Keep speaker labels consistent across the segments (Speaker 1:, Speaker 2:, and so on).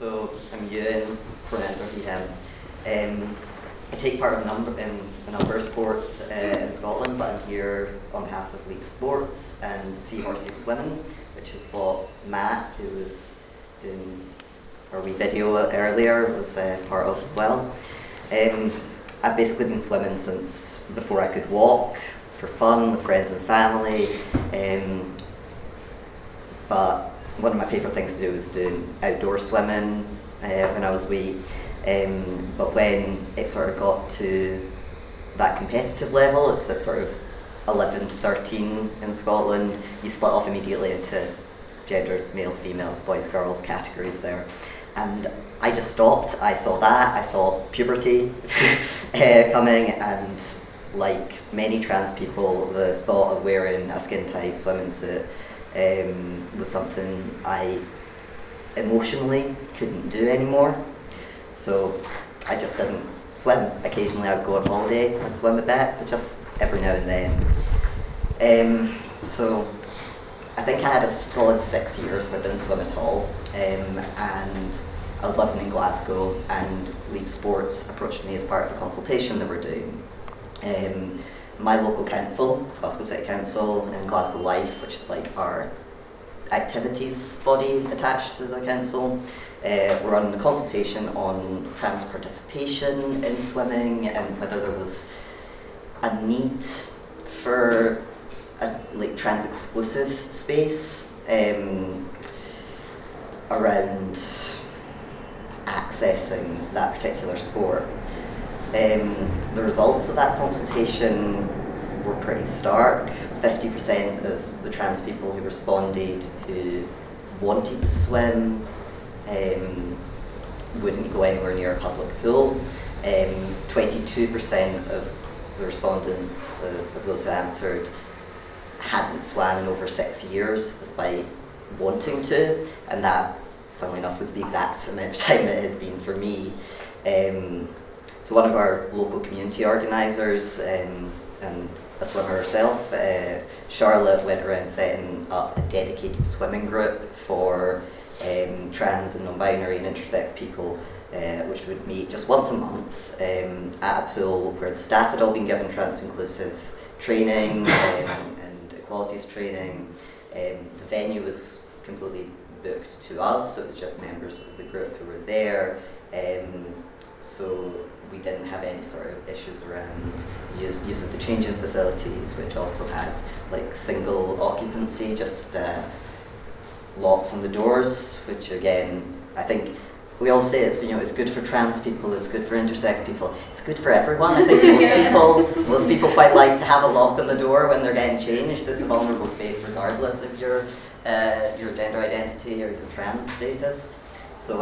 Speaker 1: So I'm Ewan, pronouns are he, him. I take part in a number of sports in Scotland, but I'm here on behalf of Leap Sports and Seahorses Swimming, which is what Matt, who was doing our wee video earlier, was part of as well. I've basically been swimming since before I could walk, for fun, with friends and family. But one of my favourite things to do was doing outdoor swimming when I was wee. But when it sort of got to that competitive level, it's at sort of 11 to 13 in Scotland, you split off immediately into gender, male, female, boys, girls categories there. And I just stopped. I saw that. I saw puberty coming, and like many trans people, the thought of wearing a skin-tight swimming suit was something I emotionally couldn't do anymore. So I just didn't swim. Occasionally I'd go on holiday and swim a bit, but just every now and then. So I think I had a solid 6 years where I didn't swim at all. And I was living in Glasgow, and Leap Sports approached me as part of a consultation they were doing. My local council, Glasgow City Council, and Glasgow Life, which is like our activities body attached to the council, were running a consultation on trans participation in swimming and whether there was a need for a like trans exclusive space around accessing that particular sport. The results of that consultation were pretty stark. 50% of the trans people who responded who wanted to swim wouldn't go anywhere near a public pool. 22% of the respondents, of those who answered, hadn't swam in over 6 years despite wanting to, and that, funnily enough, was the exact amount of time it had been for me. So one of our local community organisers and a swimmer herself, Charlotte, went around setting up a dedicated swimming group for trans and non-binary and intersex people, which would meet just once a month at a pool where the staff had all been given trans-inclusive training and equalities training. The venue was completely booked to us, so it was just members of the group who were there. So we didn't have any sort of issues around use of the changing facilities, which also had like single occupancy, just locks on the doors, which again, I think we all say it's good for trans people, it's good for intersex people, it's good for everyone. I think most people quite like to have a lock on the door when they're getting changed. It's a vulnerable space regardless of your gender identity or your trans status. So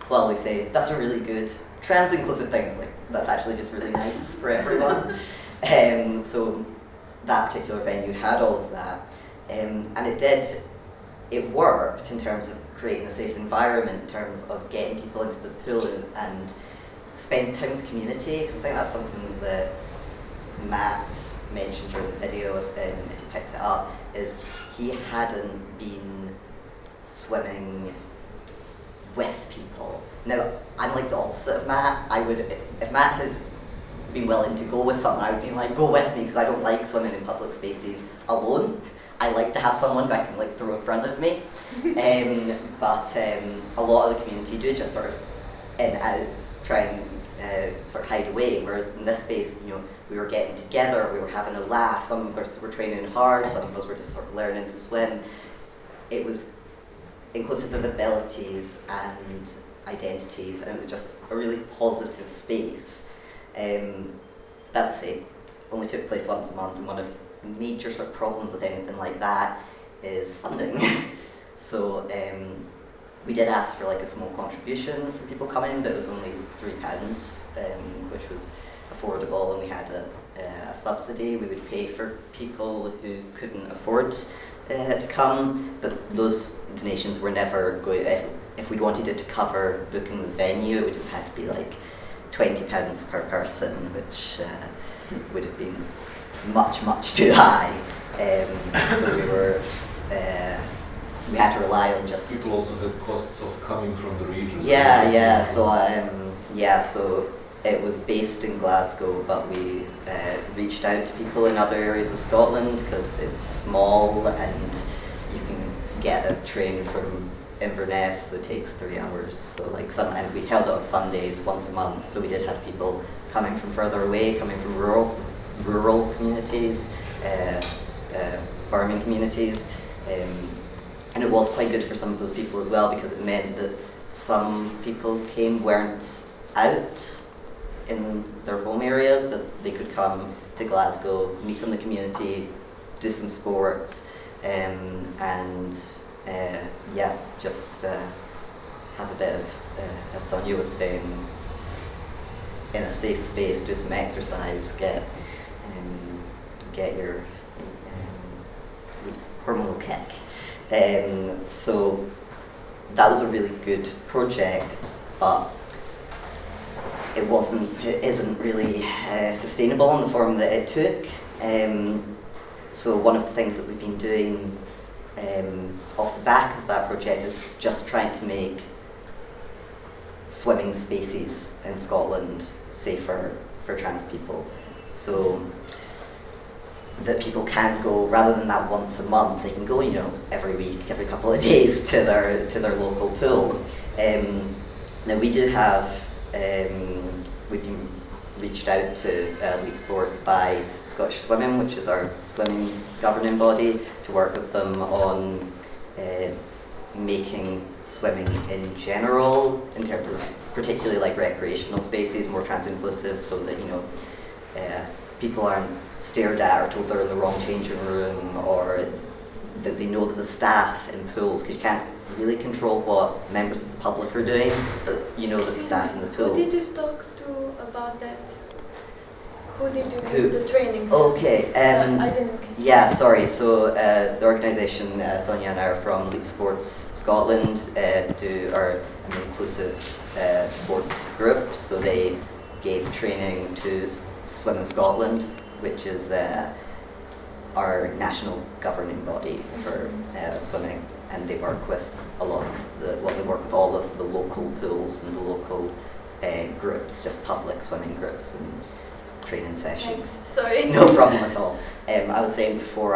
Speaker 1: well, we say that's a really good trans inclusive thing. Like that's actually just really nice for everyone. So that particular venue had all of that, and it worked in terms of creating a safe environment, in terms of getting people into the pool and spending time with the community, because I think that's something that Matt mentioned during the video, if you picked it up, is he hadn't been swimming with people. Now, I'm like the opposite of Matt. If Matt had been willing to go with someone, I would be like, go with me, because I don't like swimming in public spaces alone. I like to have someone who I can like throw in front of me. But a lot of the community do just sort of in and out, try and sort of hide away. Whereas in this space, we were getting together, we were having a laugh. Some of us were training hard, some of us were just sort of learning to swim. It was inclusive of abilities and identities, and it was just a really positive space. As I say, only took place once a month, and one of the major sort of problems with anything like that is funding. So we did ask for like a small contribution for people coming, but it was only £3, which was affordable, and we had a subsidy. We would pay for people who couldn't afford to come, but those donations were never going. If we'd wanted it to cover booking the venue, it would have had to be like £20 per person, which would have been much too high. So we were we had to rely on just...
Speaker 2: People also had costs of coming from the region.
Speaker 1: So it was based in Glasgow, but we reached out to people in other areas of Scotland because it's small and you can get a train from Inverness that takes 3 hours. So and we held it on Sundays once a month. So we did have people coming from further away, coming from rural communities, farming communities, and it was quite good for some of those people as well because it meant that some people weren't out in their home areas, but they could come to Glasgow, meet some of the community, do some sports, and just have a bit of, as Sonia was saying, in a safe space, do some exercise, get your hormonal kick. So that was a really good project, but it isn't really sustainable in the form that it took. So one of the things that we've been doing off the back of that project is just trying to make swimming spaces in Scotland safer for trans people. So that people can go, rather than that once a month, they can go, every week, every couple of days to their local pool. Now we do have, we've been reached out to Leap Sports by Scottish Swimming, which is our swimming governing body, to work with them on making swimming in general, in terms of particularly recreational spaces, more trans-inclusive, so that people aren't stared at or told they're in the wrong changing room, or that they know that the staff in pools, because you can't really control what members of the public are doing, but the staff in the pools.
Speaker 3: Who did you talk to about that? Who did you give the training to?
Speaker 1: Okay.
Speaker 3: I didn't catch
Speaker 1: Yeah, sorry. So the organisation, Sonia and I are from Leap Sports Scotland, are an inclusive sports group. So they gave training to Swim in Scotland, which is our national governing body for swimming, and they work with they work with all of the local pools and the local groups, just public swimming groups and training sessions.
Speaker 3: Sorry.
Speaker 1: No problem at all. I was saying before,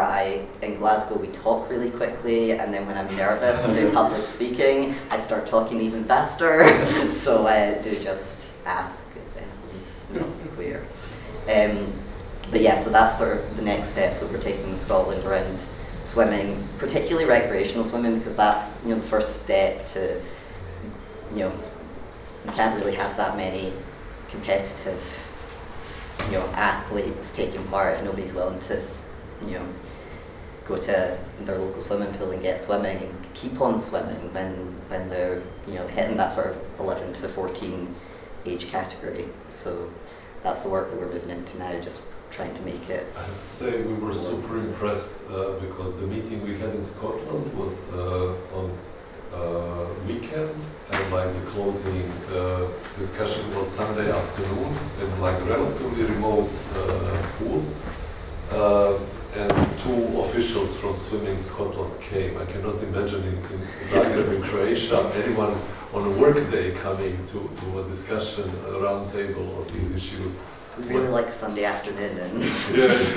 Speaker 1: in Glasgow we talk really quickly, and then when I'm nervous and doing public speaking, I start talking even faster. So do just ask if anything's not clear. But yeah, so that's sort of the next steps that we're taking in Scotland around swimming, particularly recreational swimming, because that's the first step to, you can't really have that many competitive athletes taking part if nobody's willing to go to their local swimming pool and get swimming and keep on swimming when they're hitting that sort of 11 to 14 age category. So that's the work that we're moving into now, just trying to make it.
Speaker 2: I have to say we were super impressed because the meeting we had in Scotland was on weekend, and the closing discussion was Sunday afternoon in relatively remote pool, and 2 officials from Swimming Scotland came. I cannot imagine in Zagreb in Croatia anyone on a work day coming to a discussion, a round table on these issues.
Speaker 1: Really like Sunday afternoon and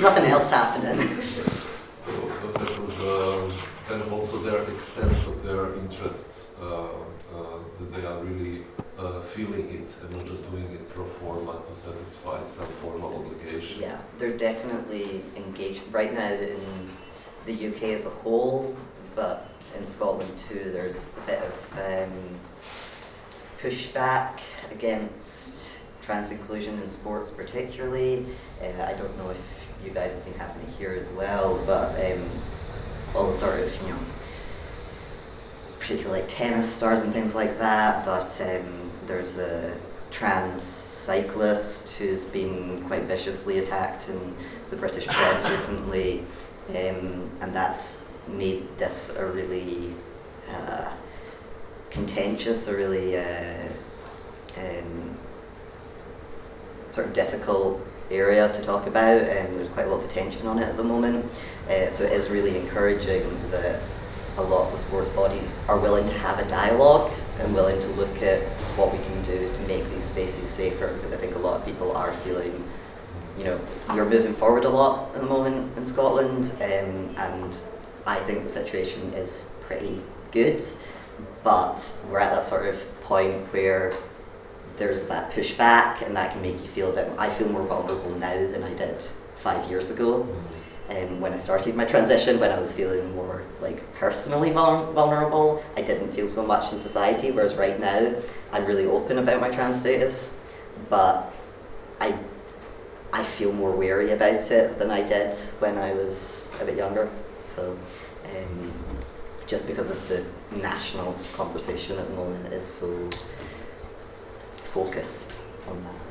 Speaker 1: nothing else happening.
Speaker 2: So that was kind of also their extent of their interests, that they are really feeling it and not just doing it pro forma to satisfy some formal obligation.
Speaker 1: Yeah, there's definitely engagement right now in the UK as a whole, but in Scotland too. There's a bit of pushback against trans inclusion in sports particularly. I don't know if you guys have been having it here as well, but all the sort of, particularly tennis stars and things like that, but there's a trans cyclist who's been quite viciously attacked in the British press recently, and that's made this a really contentious, a really sort of difficult area to talk about, and there's quite a lot of attention on it at the moment. So it is really encouraging that a lot of the sports bodies are willing to have a dialogue and willing to look at what we can do to make these spaces safer, because I think a lot of people are feeling, you know, you're moving forward a lot at the moment in Scotland, and I think the situation is pretty good, but we're at that sort of point where there's that pushback, and that can make you feel a bit, I feel more vulnerable now than I did 5 years ago. When I started my transition, when I was feeling more like personally vulnerable, I didn't feel so much in society, whereas right now I'm really open about my trans status, but I feel more wary about it than I did when I was a bit younger. So just because of the national conversation at the moment is so focused on that.